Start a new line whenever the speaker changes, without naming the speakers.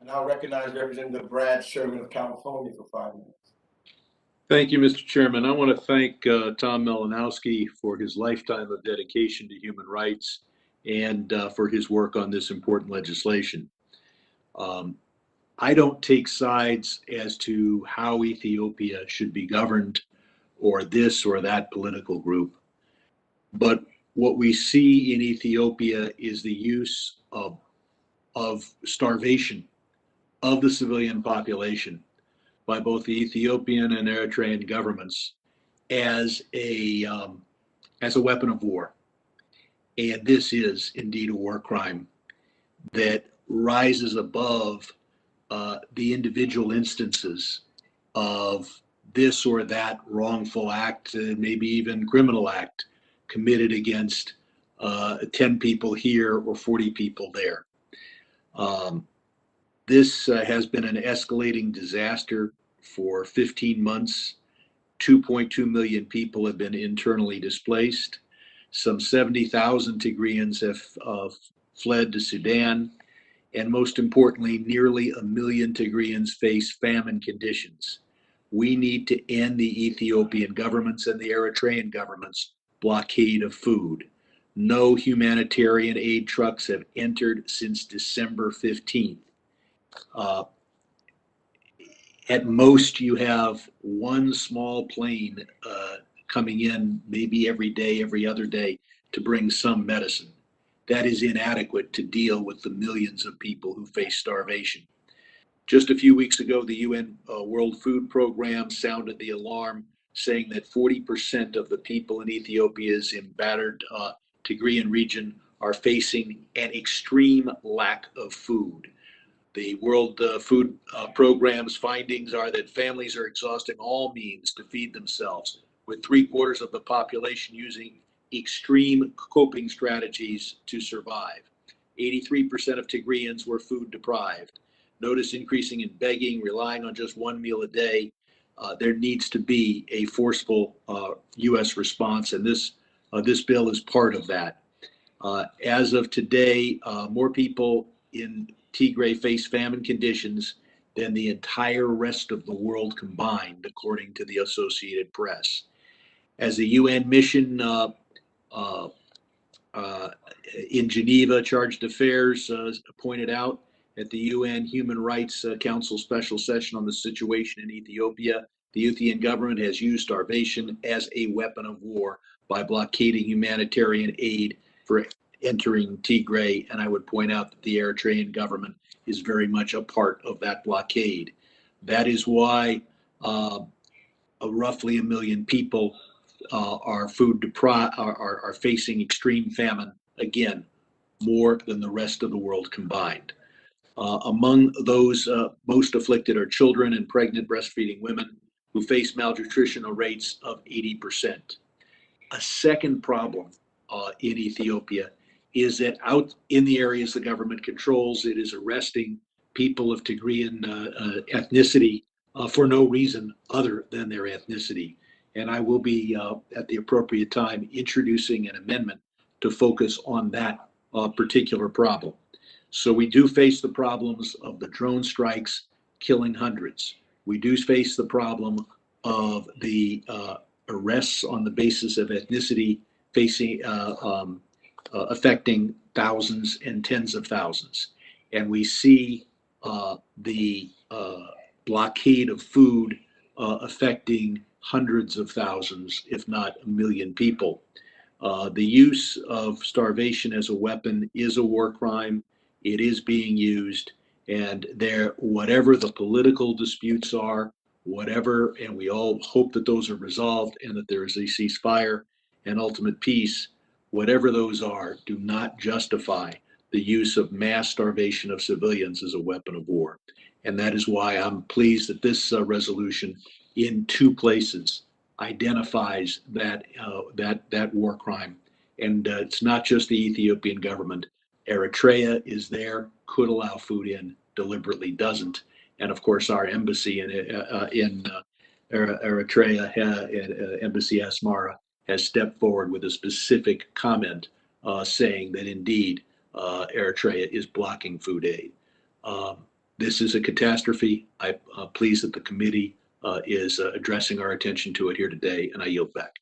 I now recognize Representative Brad Sherman of California for 5 minutes.
Thank you, Mr. Chairman. I want to thank Tom Malinowski for his lifetime of dedication to human rights and for his work on this important legislation. I don't take sides as to how Ethiopia should be governed or this or that political group. But what we see in Ethiopia is the use of starvation of the civilian population by both the Ethiopian and Eritrean governments as a weapon of war. And this is indeed a war crime that rises above the individual instances of this or that wrongful act, maybe even criminal act committed against 10 people here or 40 people there. This has been an escalating disaster for 15 months. 2.2 million people have been internally displaced. Some 70,000 Tigrayans have fled to Sudan. And most importantly, nearly 1 million Tigrayans face famine conditions. We need to end the Ethiopian government's and the Eritrean government's blockade of food. No humanitarian aid trucks have entered since December 15th. At most, you have one small plane coming in maybe every day, every other day to bring some medicine. That is inadequate to deal with the millions of people who face starvation. Just a few weeks ago, the UN World Food Program sounded the alarm, saying that 40% of the people in Ethiopia's embattered Tigrayan region are facing an extreme lack of food. The World Food Program's findings are that families are exhausting all means to feed themselves, with 3/4 of the population using extreme coping strategies to survive. 83% of Tigrayans were food deprived. Notice increasing in begging, relying on just one meal a day. There needs to be a forceful U.S. response, and this bill is part of that. As of today, more people in Tigray face famine conditions than the entire rest of the world combined, according to the Associated Press. As the UN mission in Geneva, Chargé d'Affaires pointed out at the UN Human Rights Council special session on the situation in Ethiopia, the Ethiopian government has used starvation as a weapon of war by blockading humanitarian aid for entering Tigray, and I would point out that the Eritrean government is very much a part of that blockade. That is why roughly 1 million people are food deprived, are facing extreme famine, again, more than the rest of the world combined. Among those most afflicted are children and pregnant breastfeeding women who face malnutritional rates of 80%. A second problem in Ethiopia is that out in the areas the government controls, it is arresting people of Tigrayan ethnicity for no reason other than their ethnicity. And I will be, at the appropriate time, introducing an amendment to focus on that particular problem. So we do face the problems of the drone strikes killing hundreds. We do face the problem of the arrests on the basis of ethnicity facing affecting thousands and tens of thousands. And we see the blockade of food affecting hundreds of thousands, if not 1 million people. The use of starvation as a weapon is a war crime. It is being used, and whatever the political disputes are, whatever, and we all hope that those are resolved and that there is a ceasefire and ultimate peace, whatever those are, do not justify the use of mass starvation of civilians as a weapon of war. And that is why I'm pleased that this resolution in 2 places identifies that war crime. And it's not just the Ethiopian government. Eritrea is there, could allow food in, deliberately doesn't. And of course, our embassy in Eritrea, Embassy Asmara, has stepped forward with a specific comment saying that indeed Eritrea is blocking food aid. This is a catastrophe. I'm pleased that the committee is addressing our attention to it here today, and I yield back.